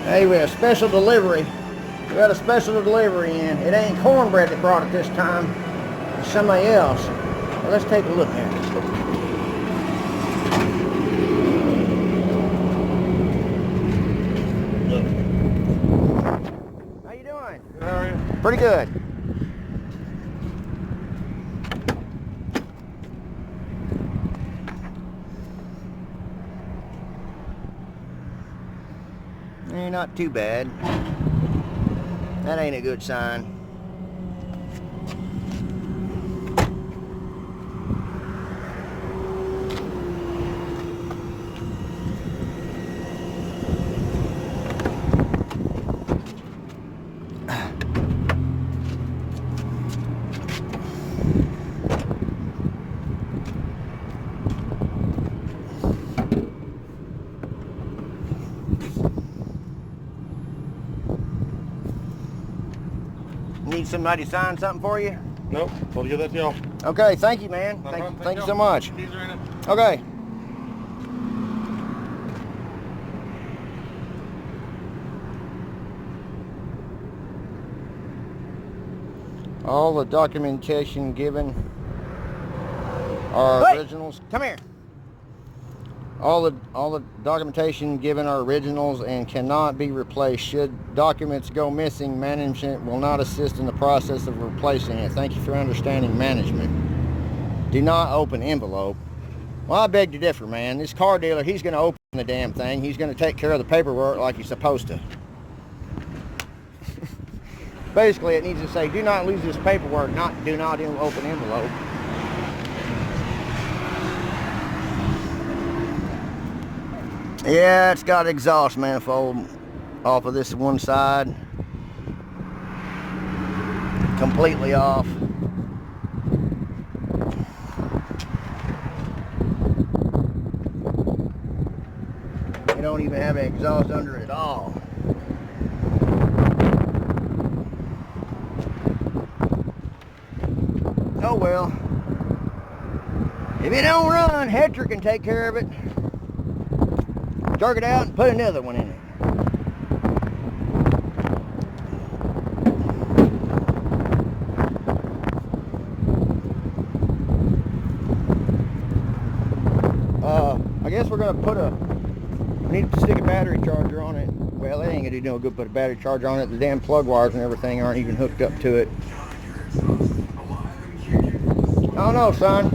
Hey, we have a special delivery. We got a special delivery in. It ain't cornbread that brought it this time. It's somebody else. Well, let's take a look at it. How you doing? Good, how are you? Pretty good. Not too bad. That ain't a good sign. Need somebody to sign something for you? Nope. I'll give that to y'all. Okay, thank you, man. Thank you so much. Keys are in it. Okay. All the documentation given are originals. Come here. All the documentation given are originals and cannot be replaced. Should documents go missing, management will not assist in the process of replacing it. Thank you for understanding, management. Do not open envelope. Well, I beg to differ, man. This car dealer, he's going to open the damn thing. He's going to take care of the paperwork like he's supposed to. Basically, it needs to say, do not lose this paperwork, do not open envelope. Yeah, it's got exhaust manifold off of this one side. Completely off. You don't even have an exhaust under it at all. Oh well. If it don't run, Hector can take care of it. Jerk it out and put another one in it. I guess we're gonna put we need to stick a battery charger on it. Well, it ain't gonna do no good put a battery charger on it. The damn plug wires and everything aren't even hooked up to it. I don't know, son.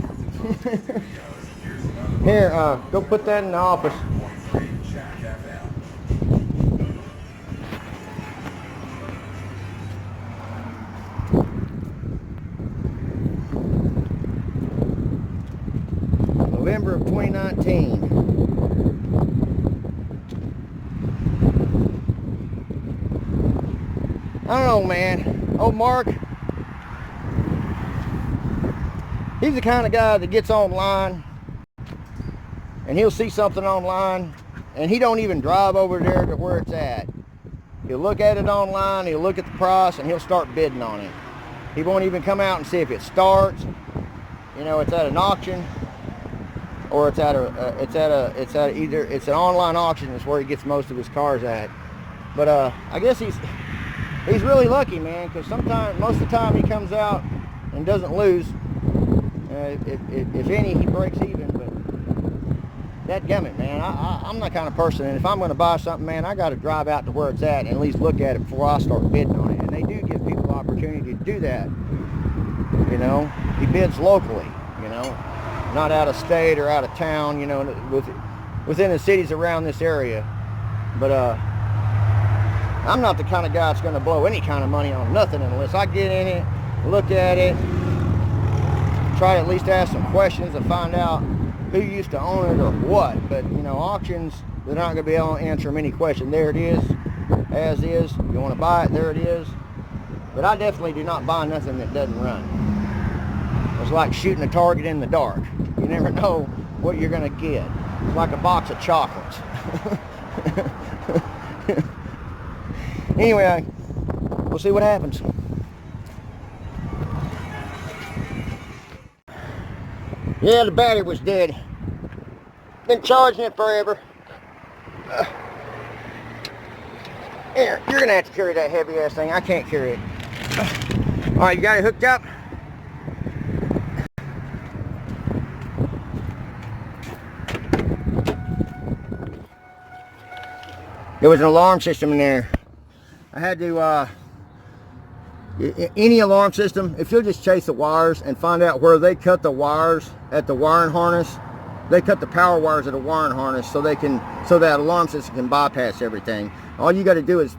Here, go put that in the office. November of 2019. I don't know, man. Old Mark, he's the kind of guy that gets online and he'll see something online and he don't even drive over there to where it's at. He'll look at it online, he'll look at the price, and he'll start bidding on it. He won't even come out and see if it starts. You know, it's at an auction, or it's at either it's an online auction is where he gets most of his cars at. But I guess he's really lucky, man, because most of the time he comes out and doesn't lose. If any, he breaks even. But dadgummit, man, I'm that kind of person, and if I'm going to buy something, man, I got to drive out to where it's at and at least look at it before I start bidding on it. And they do give people the opportunity to do that. You know, he bids locally. You know, not out of state or out of town. You know, within the cities around this area. But I'm not the kind of guy that's going to blow any kind of money on nothing unless I get in it, look at it, try to at least ask some questions and find out who used to own it or what. But, you know, auctions, they're not going to be able to answer many questions. There it is, as is. You want to buy it, there it is. But I definitely do not buy nothing that doesn't run. It's like shooting a target in the dark. You never know what you're going to get. It's like a box of chocolates. Anyway, we'll see what happens. Yeah, the battery was dead. Been charging it forever. Here, you're gonna have to carry that heavy ass thing. I can't carry it. All right, you got it hooked up? There was an alarm system in there. I had to, any alarm system, if you'll just chase the wires and find out where they cut the wires at the wiring harness, they cut the power wires at the wiring harness so that alarm system can bypass everything. All you got to do is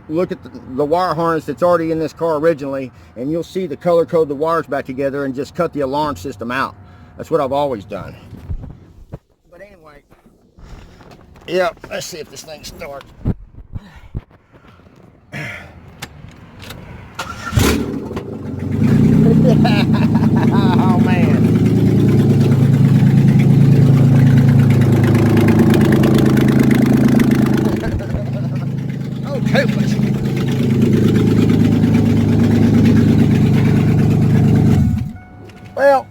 look at the wire harness that's already in this car originally, and you'll see the color code the wires back together and just cut the alarm system out. That's what I've always done. But anyway, yeah, let's see if this thing starts. Oh man. Oh, too much. Well,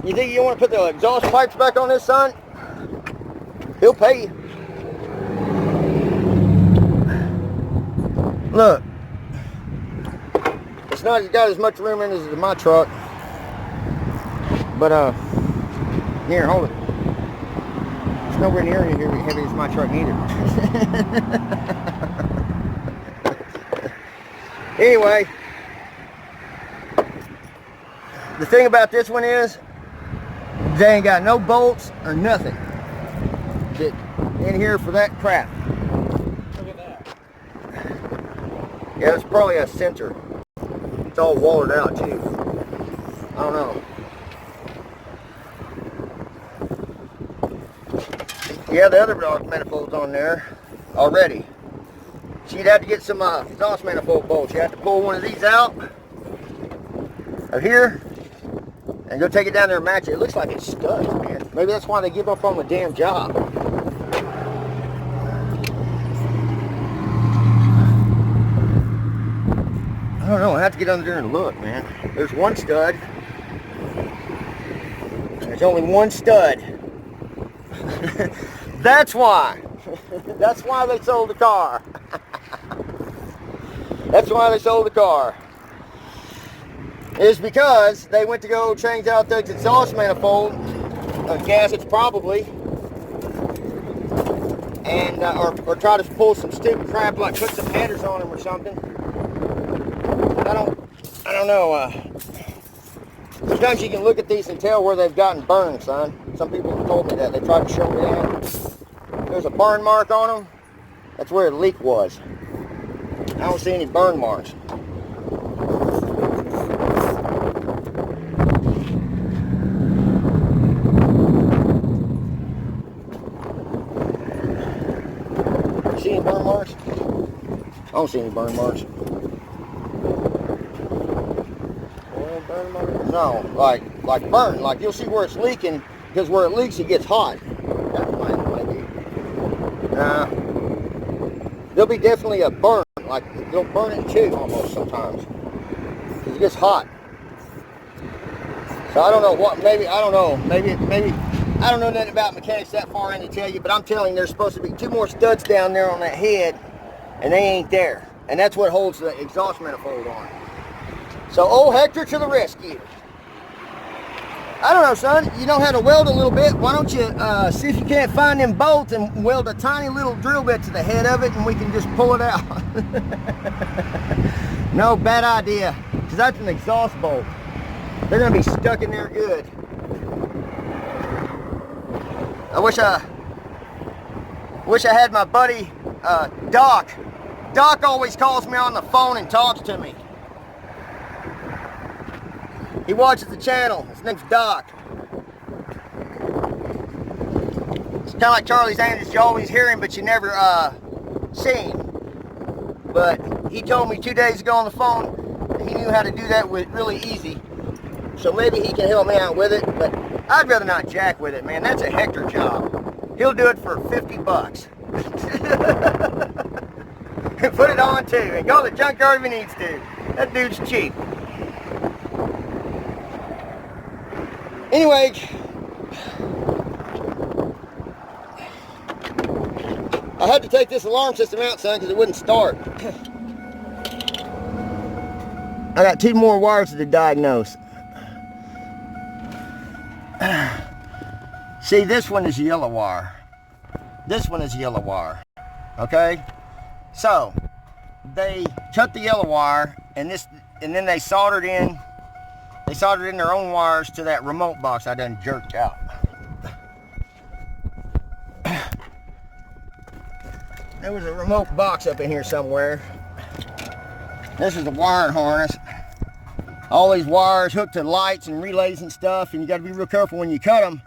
you think you want to put the exhaust pipes back on this, son? He'll pay you. Look, it's not got as much room in as my truck, but here, hold it. It's nowhere near as heavy as my truck either. Anyway, the thing about this one is they ain't got no bolts or nothing in here for that crap. Look at that. Yeah, it's probably a sensor. It's all watered out too. I don't know. Yeah, the other manifold's on there already. So you'd have to get some exhaust manifold bolts. You have to pull one of these out of here and go take it down there and match it. It looks like it's studs, man. Maybe that's why they give up on the damn job. I don't know. I have to get under there and look, man. There's one stud. There's only one stud. That's why. That's why they sold the car. That's why they sold the car. It's because they went to go change out the exhaust manifold. Gaskets probably. And or try to pull some stupid crap like put some headers on them or something. I don't know. Sometimes you can look at these and tell where they've gotten burned, son. Some people have told me that. They tried to show me that. There's a burn mark on them. That's where the leak was. I don't see any burn marks. You see any burn marks? I don't see any burn marks. Burn marks? No, like burn. Like you'll see where it's leaking, because where it leaks it gets hot. That might be. There'll be definitely a burn. Like they'll burn it too almost sometimes. Because it gets hot. So I don't know what, maybe, I don't know. Maybe, I don't know nothing about mechanics that far in to tell you, but I'm telling you there's supposed to be 2 more studs down there on that head, and they ain't there. And that's what holds the exhaust manifold on. So old Hector to the rescue. I don't know, son. You know how to weld a little bit. Why don't you see if you can't find them bolts and weld a tiny little drill bit to the head of it, and we can just pull it out. No, bad idea. Because that's an exhaust bolt. They're going to be stuck in there good. I wish I had my buddy Doc. Doc always calls me on the phone and talks to me. He watches the channel. His name's Doc. It's kind of like Charlie's Angels. You always hear him, but you never see him. But he told me 2 days ago on the phone that he knew how to do that really easy. So maybe he can help me out with it. But I'd rather not jack with it, man. That's a Hector job. He'll do it for 50 bucks. Put it on too. And go to the junkyard if he needs to. That dude's cheap. Anyway, I had to take this alarm system out, son, because it wouldn't start. I got 2 more wires to diagnose. See, this one is yellow wire. This one is yellow wire. Okay? So, they cut the yellow wire and then they soldered in their own wires to that remote box I done jerked out. There was a remote box up in here somewhere. This is the wiring harness. All these wires hooked to lights and relays and stuff, and you got to be real careful when you cut them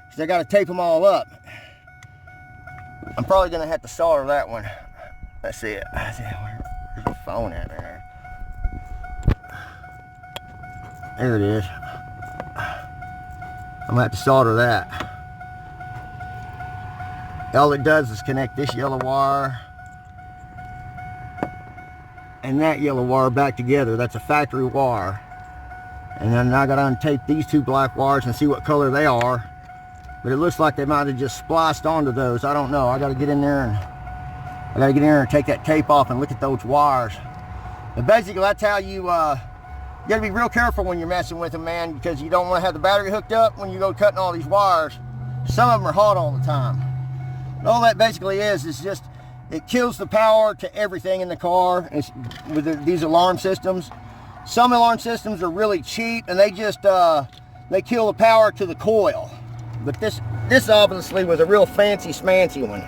because they got to tape them all up. I'm probably going to have to solder that one. Let's see it. Where's the phone at there? There it is. I'm going to have to solder that. All it does is connect this yellow wire and that yellow wire back together. That's a factory wire. And then I got to untape these 2 black wires and see what color they are. But it looks like they might have just spliced onto those. I don't know. I got to get in there and take that tape off and look at those wires. But basically, that's how you got to be real careful when you're messing with them, man, because you don't want to have the battery hooked up when you go cutting all these wires. Some of them are hot all the time. And all that basically is just, it kills the power to everything in the car with these alarm systems. Some alarm systems are really cheap and they just, they kill the power to the coil. But this obviously was a real fancy smancy one.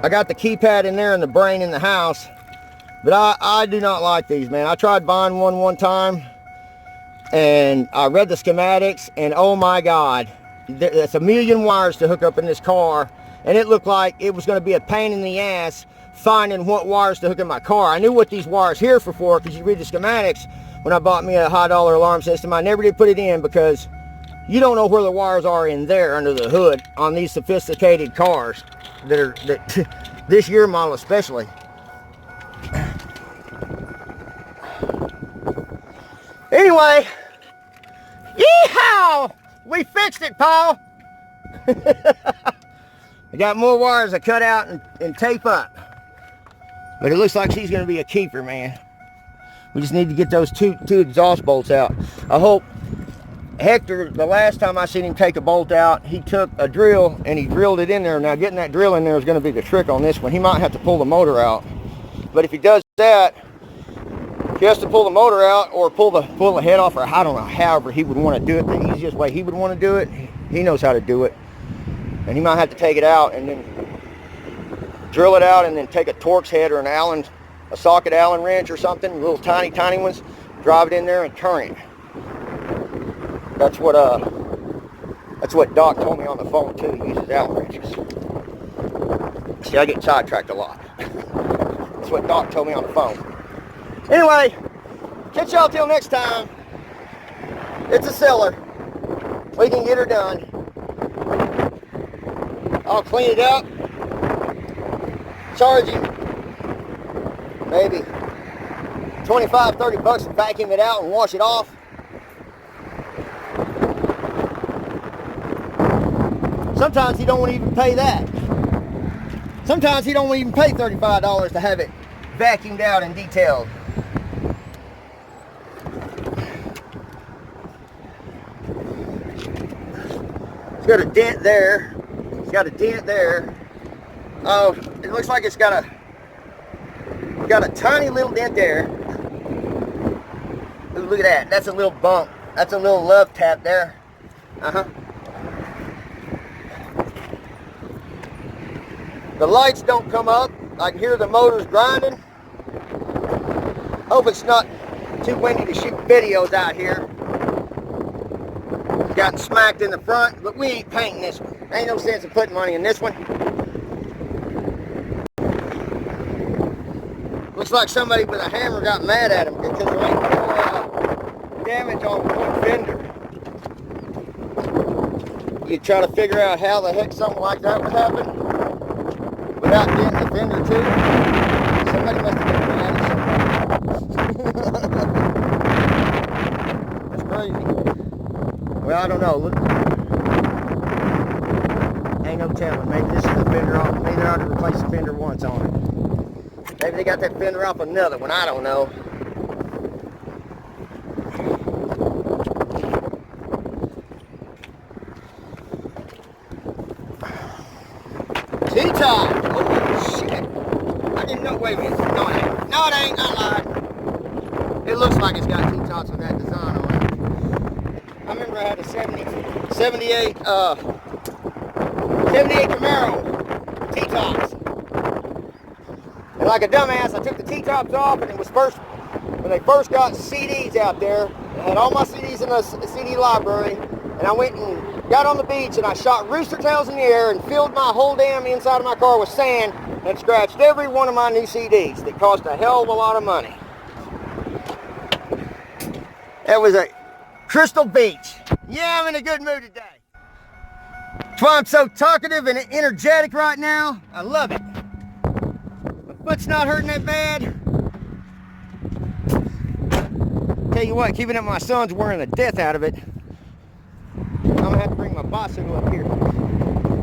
I got the keypad in there and the brain in the house, but I do not like these, man. I tried buying one time and I read the schematics and oh my God. That's a million wires to hook up in this car, and it looked like it was going to be a pain in the ass finding what wires to hook in my car. I knew what these wires here for because you read the schematics. When I bought me a high dollar alarm system, I never did put it in because you don't know where the wires are in there under the hood on these sophisticated cars that this year model especially. Anyway, yeehaw! We fixed it, Paul. I got more wires to cut out and tape up. But it looks like she's going to be a keeper, man. We just need to get those two exhaust bolts out. I hope Hector, the last time I seen him take a bolt out, he took a drill and he drilled it in there. Now getting that drill in there is going to be the trick on this one. He might have to pull the motor out. But if he does that, he has to pull the motor out or pull the head off, or I don't know, however he would want to do it. The easiest way he would want to do it, he knows how to do it. And he might have to take it out and then drill it out and then take a Torx head or a socket Allen wrench or something, little tiny ones, drive it in there and turn it. That's what Doc told me on the phone too. He uses Allen wrenches. See, I get sidetracked a lot. That's what Doc told me on the phone. Anyway, catch y'all till next time. It's a seller. We can get her done. I'll clean it up. Charge him maybe 25, 30 bucks to vacuum it out and wash it off. Sometimes he don't want to even pay that. Sometimes he don't even pay $35 to have it vacuumed out and detailed. It's got a dent there. It's got a dent there. Oh, it looks like it's got a tiny little dent there. Ooh, look at that. That's a little bump. That's a little love tap there. The lights don't come up. I can hear the motors grinding. Hope it's not too windy to shoot videos out here. Got smacked in the front, but we ain't painting this one. Ain't no sense in putting money in this one. Looks like somebody with a hammer got mad at him because there ain't no damage on one fender. You try to figure out how the heck something like that would happen without getting the fender too. Somebody must have been mad at somebody. That's crazy. Well, I don't know. Look. Ain't no telling. Maybe this is the fender off. Maybe they ought to replace the fender once on it. Maybe they got that fender off another one. I don't know. T-top! Oh, shit! I didn't know. Wait a minute. No, it ain't. No, it ain't. I lied. It looks like it's got T-tops with that design on it. I remember I had a 78 Camaro T-tops. And like a dumbass, I took the T-tops off, and it was when they first got CDs out there. I had all my CDs in the CD library, and I went and got on the beach, and I shot rooster tails in the air and filled my whole damn inside of my car with sand and scratched every one of my new CDs that cost a hell of a lot of money. That was a Crystal Beach. Yeah, I'm in a good mood today. That's why I'm so talkative and energetic right now. I love it. My foot's not hurting that bad. Tell you what, keeping up my son's wearing the death out of it. I'm gonna have to bring my bicycle up here.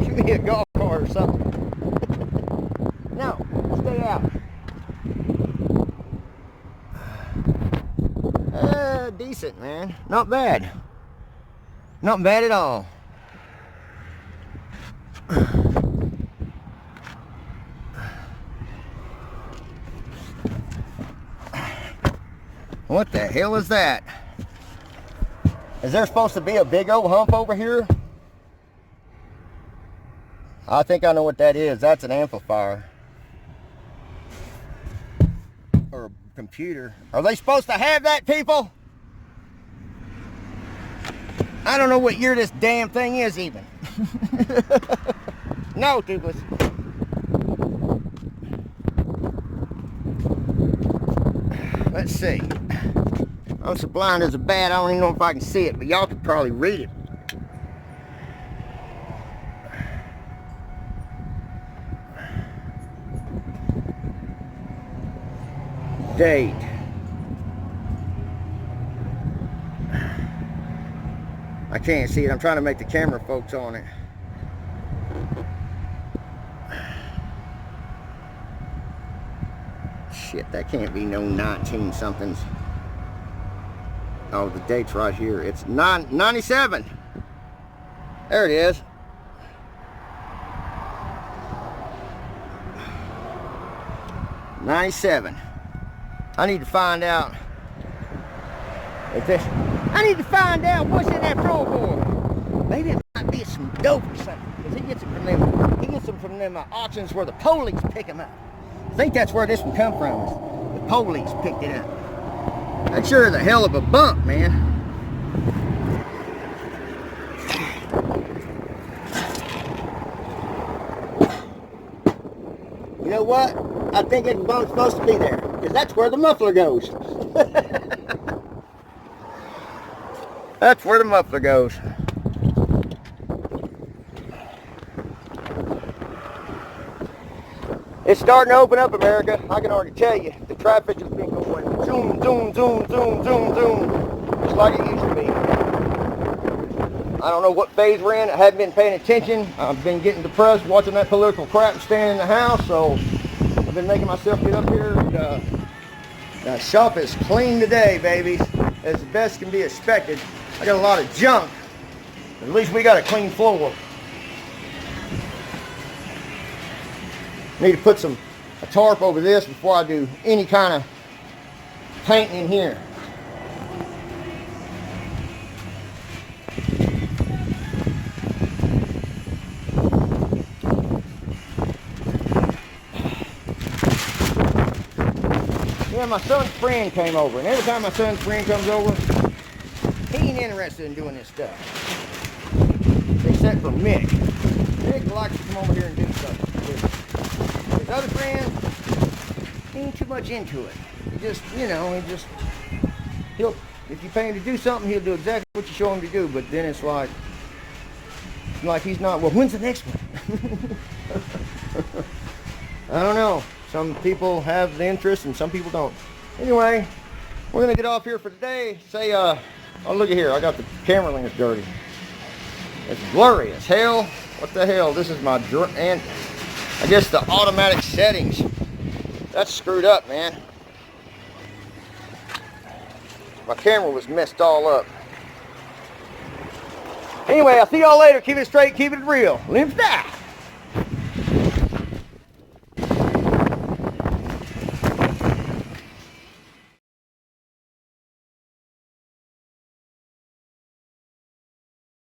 Give me a golf cart or something. No, stay out. Decent, man. Not bad. Not bad at all. What the hell is that? Is there supposed to be a big old hump over here? I think I know what that is. That's an amplifier. Or a computer. Are they supposed to have that, people? I don't know what year this damn thing is even. No, Douglas. Let's see. I'm so blind as a bat, I don't even know if I can see it, but y'all could probably read it. Date. I can't see it. I'm trying to make the camera focus on it. Shit, that can't be no 19 somethings. Oh, the date's right here. It's 97. There it is. '97. I need to find out if this. I need to find out what's in that floorboard. Maybe it might be some dope or something, because he gets them from them auctions where the police pick them up. I think that's where this one come from. The police picked it up. That sure is a hell of a bump, man. You know what? I think that bump's supposed to be there, because that's where the muffler goes. That's where the muffler goes. It's starting to open up, America. I can already tell you. The traffic has been going zoom, zoom, zoom, zoom, zoom, zoom, just like it used to be. I don't know what phase we're in. I haven't been paying attention. I've been getting depressed watching that political crap and staying in the house, so I've been making myself get up here. And, the shop is clean today, babies, as the best can be expected. I got a lot of junk. At least we got a clean floor. Need to put a tarp over this before I do any kind of painting in here. Yeah, my son's friend came over, and every time my son's friend comes over, he ain't interested in doing this stuff. Except for Mick. Mick likes to come over here and do stuff. His other friend, he ain't too much into it. He just, he'll, if you pay him to do something, he'll do exactly what you show him to do, but then it's like he's not, well, when's the next one? I don't know. Some people have the interest and some people don't. Anyway, we're going to get off here for today. Say, oh, look at here. I got the camera lens dirty. It's blurry as hell. What the hell? This is my and I guess the automatic settings. That's screwed up, man. My camera was messed all up. Anyway, I'll see y'all later. Keep it straight, keep it real. Live that.